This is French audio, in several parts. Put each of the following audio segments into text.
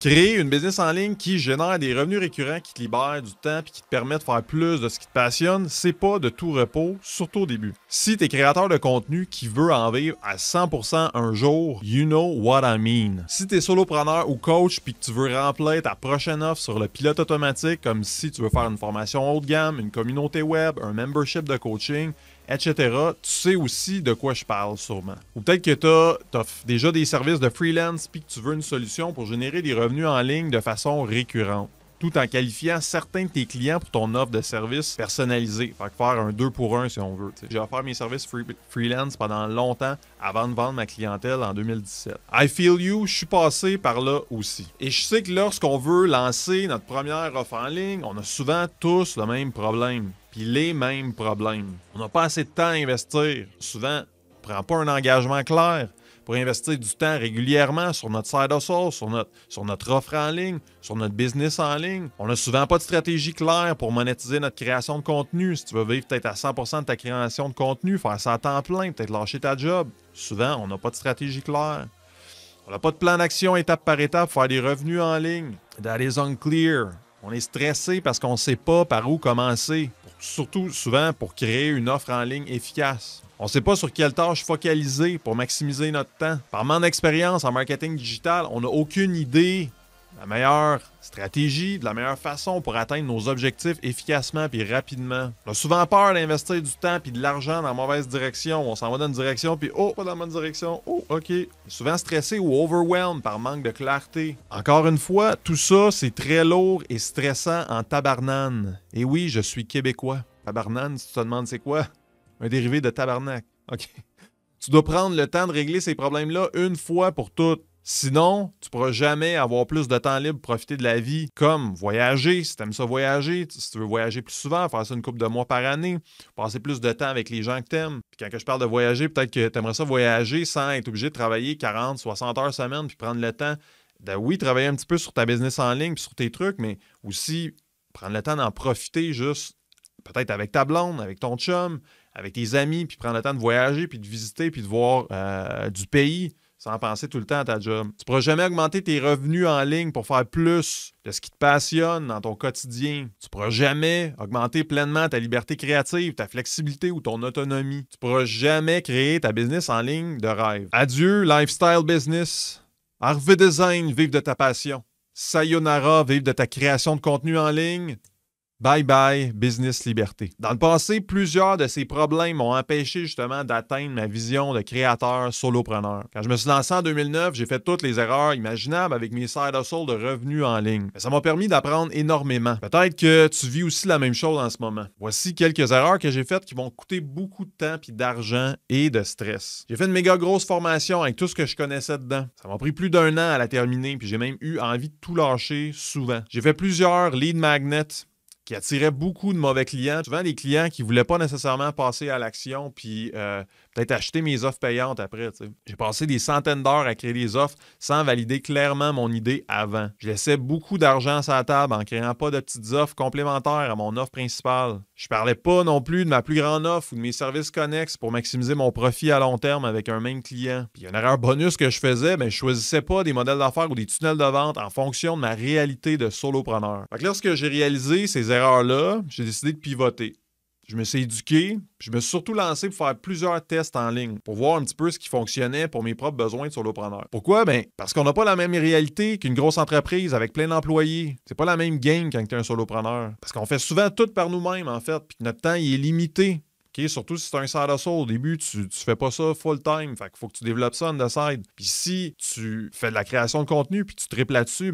Créer une business en ligne qui génère des revenus récurrents, qui te libèrent du temps et qui te permet de faire plus de ce qui te passionne, c'est pas de tout repos, surtout au début. Si tu es créateur de contenu qui veut en vivre à 100% un jour, you know what I mean. Si tu es solopreneur ou coach puis que tu veux remplir ta prochaine offre sur le pilote automatique, comme si tu veux faire une formation haut de gamme, une communauté web, un membership de coaching, etc., tu sais aussi de quoi je parle sûrement. Ou peut-être que tu as déjà des services de freelance puis que tu veux une solution pour générer des revenus en ligne de façon récurrente, tout en qualifiant certains de tes clients pour ton offre de service personnalisée. Fait que faire un 2 pour 1 si on veut. J'ai offert mes services freelance pendant longtemps avant de vendre ma clientèle en 2017. I feel you, je suis passé par là aussi. Et je sais que lorsqu'on veut lancer notre première offre en ligne, on a souvent tous le même problème. Puis les mêmes problèmes. On n'a pas assez de temps à investir. Souvent, on ne prend pas un engagement clair pour investir du temps régulièrement sur notre side hustle, sur notre offre en ligne, sur notre business en ligne. On n'a souvent pas de stratégie claire pour monétiser notre création de contenu. Si tu veux vivre peut-être à 100% de ta création de contenu, faire ça à temps plein, peut-être lâcher ta job. Souvent, on n'a pas de stratégie claire. On n'a pas de plan d'action étape par étape pour faire des revenus en ligne. That is unclear. On est stressé parce qu'on ne sait pas par où commencer. Surtout souvent pour créer une offre en ligne efficace. On ne sait pas sur quelle tâche focaliser pour maximiser notre temps. Par manque d'expérience en marketing digital, on n'a aucune idée de la meilleure stratégie, de la meilleure façon pour atteindre nos objectifs efficacement et rapidement. On a souvent peur d'investir du temps et de l'argent dans la mauvaise direction. On s'en va dans une direction puis oh, pas dans la bonne direction. Oh, OK. Souvent stressé ou overwhelmed par manque de clarté. Encore une fois, tout ça, c'est très lourd et stressant en tabarnane. Et oui, je suis québécois. Tabarnane, si tu te demandes c'est quoi? Un dérivé de tabarnak. OK. Tu dois prendre le temps de régler ces problèmes-là une fois pour toutes. Sinon, tu ne pourras jamais avoir plus de temps libre pour profiter de la vie, comme voyager, si tu aimes ça voyager, si tu veux voyager plus souvent, faire ça une couple de mois par année, passer plus de temps avec les gens que tu aimes. Puis quand je parle de voyager, peut-être que tu aimerais ça voyager sans être obligé de travailler 40, 60 heures semaine, puis prendre le temps de, oui, travailler un petit peu sur ta business en ligne, puis sur tes trucs, mais aussi prendre le temps d'en profiter juste, peut-être avec ta blonde, avec ton chum, avec tes amis, puis prendre le temps de voyager, puis de visiter, puis de voir du pays, sans penser tout le temps à ta job. Tu ne pourras jamais augmenter tes revenus en ligne pour faire plus de ce qui te passionne dans ton quotidien. Tu ne pourras jamais augmenter pleinement ta liberté créative, ta flexibilité ou ton autonomie. Tu ne pourras jamais créer ta business en ligne de rêve. Adieu, lifestyle business. Harvey Design, vive de ta passion. Sayonara, vive de ta création de contenu en ligne. Bye bye, business liberté. Dans le passé, plusieurs de ces problèmes m'ont empêché justement d'atteindre ma vision de créateur solopreneur. Quand je me suis lancé en 2009, j'ai fait toutes les erreurs imaginables avec mes side hustles de revenus en ligne. Mais ça m'a permis d'apprendre énormément. Peut-être que tu vis aussi la même chose en ce moment. Voici quelques erreurs que j'ai faites qui vont coûter beaucoup de temps puis d'argent et de stress. J'ai fait une méga grosse formation avec tout ce que je connaissais dedans. Ça m'a pris plus d'1 an à la terminer puis j'ai même eu envie de tout lâcher souvent. J'ai fait plusieurs lead magnets qui attirait beaucoup de mauvais clients. Souvent, des clients qui ne voulaient pas nécessairement passer à l'action puis peut-être acheter mes offres payantes après. T'sais. J'ai passé des centaines d'heures à créer des offres sans valider clairement mon idée avant. Je laissais beaucoup d'argent sur la table en créant pas de petites offres complémentaires à mon offre principale. Je parlais pas non plus de ma plus grande offre ou de mes services connexes pour maximiser mon profit à long terme avec un même client. Puis une erreur bonus que je faisais, je choisissais pas des modèles d'affaires ou des tunnels de vente en fonction de ma réalité de solopreneur. Fait que lorsque j'ai réalisé ces erreurs-là, j'ai décidé de pivoter. Je me suis éduqué, puis je me suis surtout lancé pour faire plusieurs tests en ligne, pour voir un petit peu ce qui fonctionnait pour mes propres besoins de solopreneur. Pourquoi? Parce qu'on n'a pas la même réalité qu'une grosse entreprise avec plein d'employés. C'est pas la même game quand tu es un solopreneur. Parce qu'on fait souvent tout par nous-mêmes, en fait, puis notre temps, il est limité. Okay? Surtout si c'est un side hustle. Au début, tu fais pas ça full-time. Fait qu'il faut que tu développes ça on the side. Puis si tu fais de la création de contenu, puis tu triples là-dessus,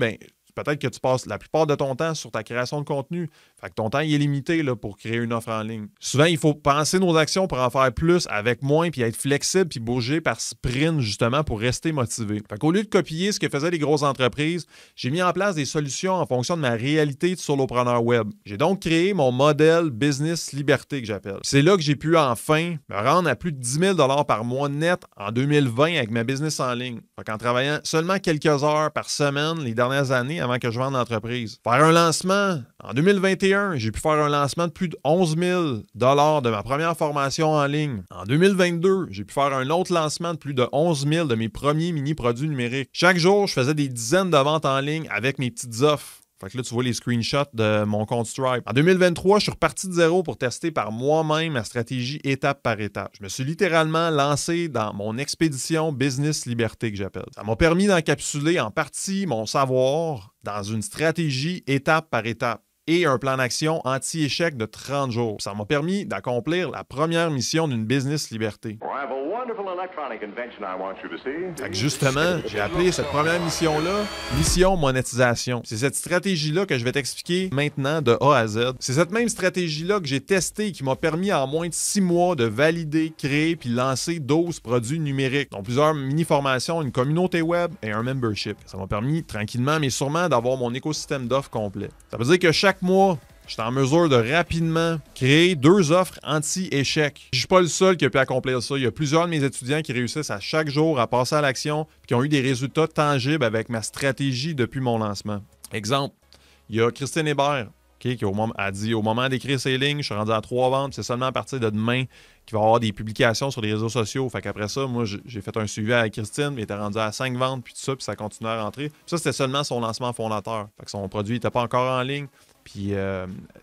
peut-être que tu passes la plupart de ton temps sur ta création de contenu. Fait que ton temps il est limité là, pour créer une offre en ligne. Souvent, il faut penser nos actions pour en faire plus avec moins, puis être flexible, puis bouger par sprint, justement, pour rester motivé. Fait qu'au lieu de copier ce que faisaient les grosses entreprises, j'ai mis en place des solutions en fonction de ma réalité de solopreneur web. J'ai donc créé mon modèle Business Liberté que j'appelle. C'est là que j'ai pu enfin me rendre à plus de 10 000 par mois net en 2020 avec ma business en ligne. Fait qu'en travaillant seulement quelques heures par semaine les dernières années, avant que je vende l'entreprise. Faire un lancement. En 2021, j'ai pu faire un lancement de plus de 11 000 $ de ma première formation en ligne. En 2022, j'ai pu faire un autre lancement de plus de 11 000 de mes premiers mini-produits numériques. Chaque jour, je faisais des dizaines de ventes en ligne avec mes petites offres. Fait que là, tu vois les screenshots de mon compte Stripe. En 2023, je suis reparti de zéro pour tester par moi-même ma stratégie étape par étape. Je me suis littéralement lancé dans mon expédition Business Liberté que j'appelle. Ça m'a permis d'encapsuler en partie mon savoir dans une stratégie étape par étape et un plan d'action anti-échec de 30 jours. Ça m'a permis d'accomplir la première mission d'une Business Liberté. Fait que justement, j'ai appelé cette première mission-là Mission Monétisation. C'est cette stratégie-là que je vais t'expliquer maintenant de A à Z. C'est cette même stratégie-là que j'ai testée et qui m'a permis en moins de 6 mois de valider, créer puis lancer 12 produits numériques, dont plusieurs mini-formations, une communauté web et un membership. Ça m'a permis tranquillement mais sûrement d'avoir mon écosystème d'offres complet. Ça veut dire que chaque mois, je suis en mesure de rapidement créer 2 offres anti-échec. Je ne suis pas le seul qui a pu accomplir ça. Il y a plusieurs de mes étudiants qui réussissent à chaque jour à passer à l'action et qui ont eu des résultats tangibles avec ma stratégie depuis mon lancement. Exemple, il y a Christine Hébert qui a dit au moment d'écrire ces lignes, je suis rendu à 3 ventes. C'est seulement à partir de demain qu'il va y avoir des publications sur les réseaux sociaux. Fait qu'après ça, moi, j'ai fait un suivi avec Christine, il était rendu à 5 ventes, puis tout ça, puis ça continue à rentrer. Puis ça, c'était seulement son lancement fondateur. Fait que son produit n'était pas encore en ligne. Puis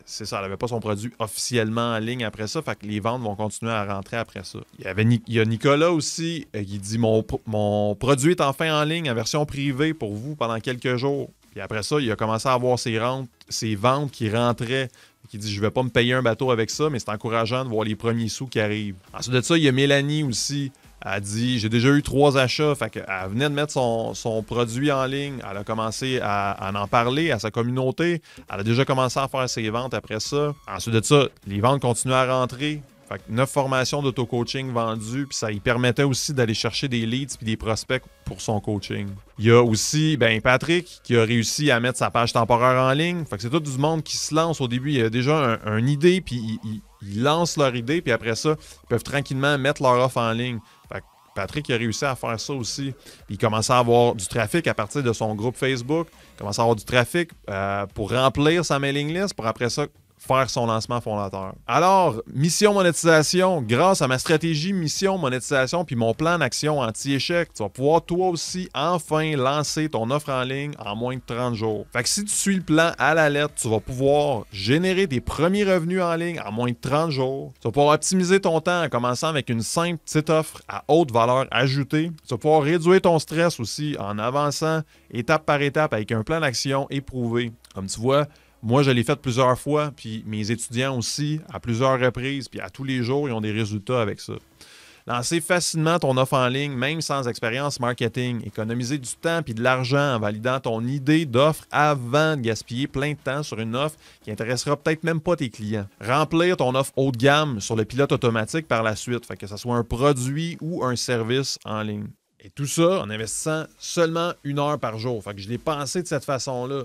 c'est ça, elle n'avait pas son produit officiellement en ligne après ça, fait que les ventes vont continuer à rentrer après ça. Il y a Nicolas aussi qui dit mon produit est enfin en ligne en version privée pour vous pendant quelques jours. Puis après ça, il a commencé à avoir ses ventes qui rentraient. Qui dit je vais pas me payer un bateau avec ça, mais c'est encourageant de voir les premiers sous qui arrivent. Ensuite de ça, il y a Mélanie aussi. Elle dit j'ai déjà eu 3 achats. Fait qu'elle venait de mettre son produit en ligne. Elle a commencé à en parler à sa communauté. Elle a déjà commencé à faire ses ventes après ça. Ensuite de ça, les ventes continuaient à rentrer. Fait que 9 formations d'auto-coaching vendues, puis ça lui permettait aussi d'aller chercher des leads puis des prospects pour son coaching. Il y a aussi Patrick qui a réussi à mettre sa page temporaire en ligne. Fait que c'est tout du monde qui se lance au début. Il y a déjà une idée, puis ils lancent leur idée, puis après ça, ils peuvent tranquillement mettre leur offre en ligne. Fait que Patrick a réussi à faire ça aussi. Puis il commençait à avoir du trafic à partir de son groupe Facebook. Il commençait à avoir du trafic pour remplir sa mailing list, pour après ça faire son lancement fondateur. Alors, mission monétisation, grâce à ma stratégie mission monétisation puis mon plan d'action anti-échec, tu vas pouvoir toi aussi enfin lancer ton offre en ligne en moins de 30 jours. Fait que si tu suis le plan à la lettre, tu vas pouvoir générer tes premiers revenus en ligne en moins de 30 jours. Tu vas pouvoir optimiser ton temps en commençant avec une simple petite offre à haute valeur ajoutée. Tu vas pouvoir réduire ton stress aussi en avançant étape par étape avec un plan d'action éprouvé. Comme tu vois, moi, je l'ai fait plusieurs fois, puis mes étudiants aussi, à plusieurs reprises, puis à tous les jours, ils ont des résultats avec ça. Lancer facilement ton offre en ligne, même sans expérience marketing. Économiser du temps puis de l'argent en validant ton idée d'offre avant de gaspiller plein de temps sur une offre qui intéressera peut-être même pas tes clients. Remplir ton offre haut de gamme sur le pilote automatique par la suite, fait que ce soit un produit ou un service en ligne. Et tout ça en investissant seulement 1 heure par jour. Fait que je l'ai pensé de cette façon-là.